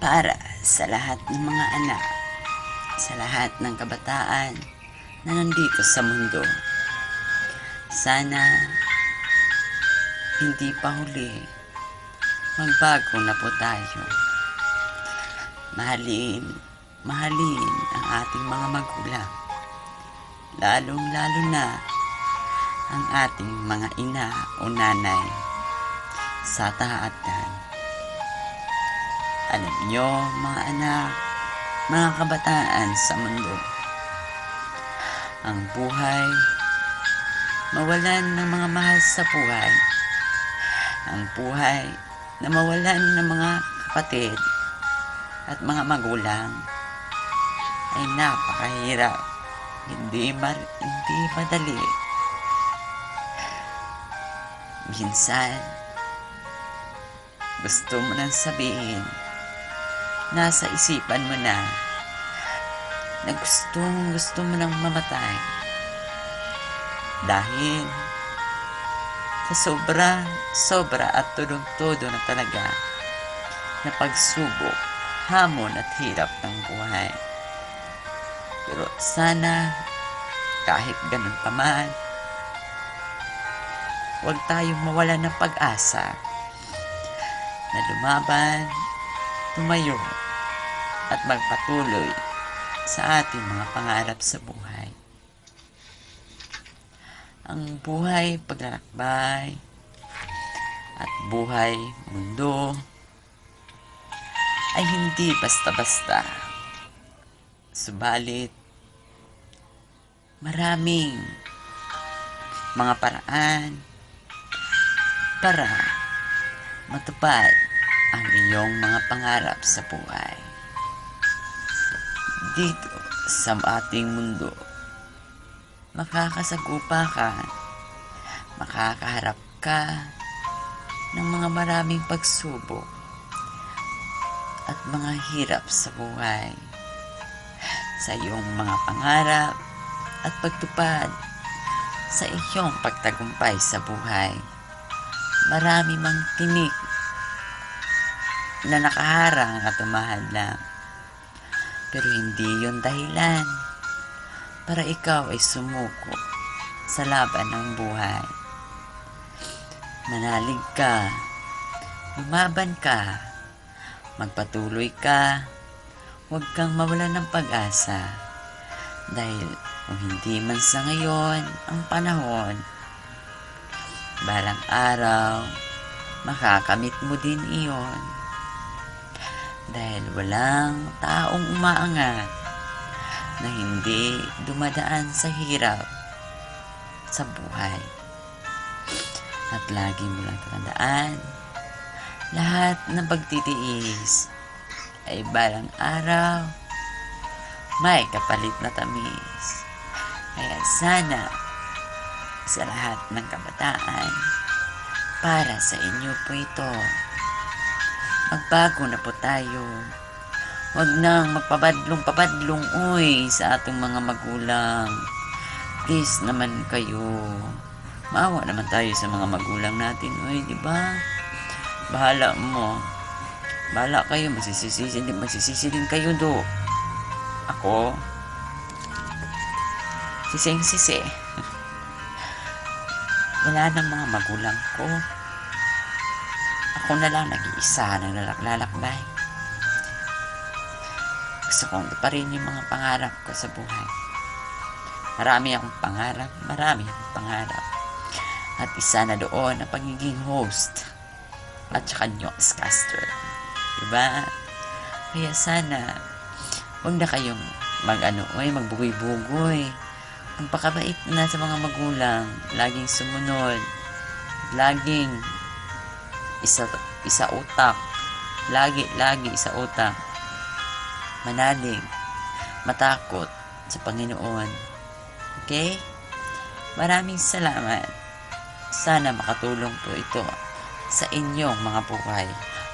para sa lahat ng mga anak, sa lahat ng kabataan na nandito sa mundo. Sana hindi pa huli, magbago na po tayo. Mahalin ang ating mga magulang, lalong-lalo na ang ating mga ina o nanay sa tahanan. Alam nyo, mga anak, mga kabataan sa mundo, ang buhay, mawalan ng mga mahal sa buhay, ang buhay na mawalan ng mga kapatid at mga magulang ay napakahirap, hindi madali. Minsan, gusto mo nang sabihin, nasa isipan mo na gusto mo nang mamatay dahil sa sobra at tulong-todo na talaga na pagsubok, hamon at hirap ng buhay. Pero sana kahit ganun pa man, huwag tayong mawala ng pag-asa na lumaban, tumayo at magpatuloy sa ating mga pangarap sa buhay. Ang buhay paglalakbay at buhay mundo ay hindi basta-basta. Subalit, maraming mga paraan para matupad ang iyong mga pangarap sa buhay. Dito sa ating mundo, makakasagupa ka, makakaharap ka ng mga maraming pagsubok at mga hirap sa buhay. Sa iyong mga pangarap at pagtupad sa iyong pagtagumpay sa buhay, marami mang tinik na nakaharang at umahadlang. Pero hindi yon dahilan para ikaw ay sumuko sa laban ng buhay. Manalig ka, lumaban ka, magpatuloy ka, huwag kang mawalan ng pag-asa. Dahil kung hindi man sa ngayon ang panahon, balang araw, makakamit mo din iyon. Dahil walang taong umaangat na hindi dumadaan sa hirap sa buhay. At lagi mo lang tandaan, lahat ng pagtitiis ay balang araw may kapalit na tamis. Kaya sana sa lahat ng kabataan, para sa inyo po ito, magbago na po tayo. Huwag nang magpabadlong-pabadlong sa ating mga magulang. Please naman kayo, maawa naman tayo sa mga magulang natin. Di ba? Bahala kayo, magsisisi din kayo do. Ako, sising-sisi. Wala nang mga magulang ko. Ako na lang nag-iisa na lalakbay. Gusto kong tuparin yung mga pangarap ko sa buhay. Marami akong pangarap. At isa na doon ang pagiging host at saka newscaster. Diba? Kaya sana, huwag na kayong magbugoy-bugoy. Magpakabait na sa mga magulang. Laging sumunod. Laging isa utak. Lagi isa utak. Manalig. Matakot sa Panginoon. Okay? Maraming salamat. Sana makatulong po ito sa inyong mga buhay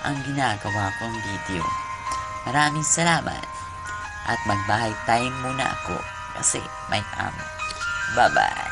ang ginagawa kong video. Maraming salamat. At magbahay time muna ako kasi may amo. Bye-bye.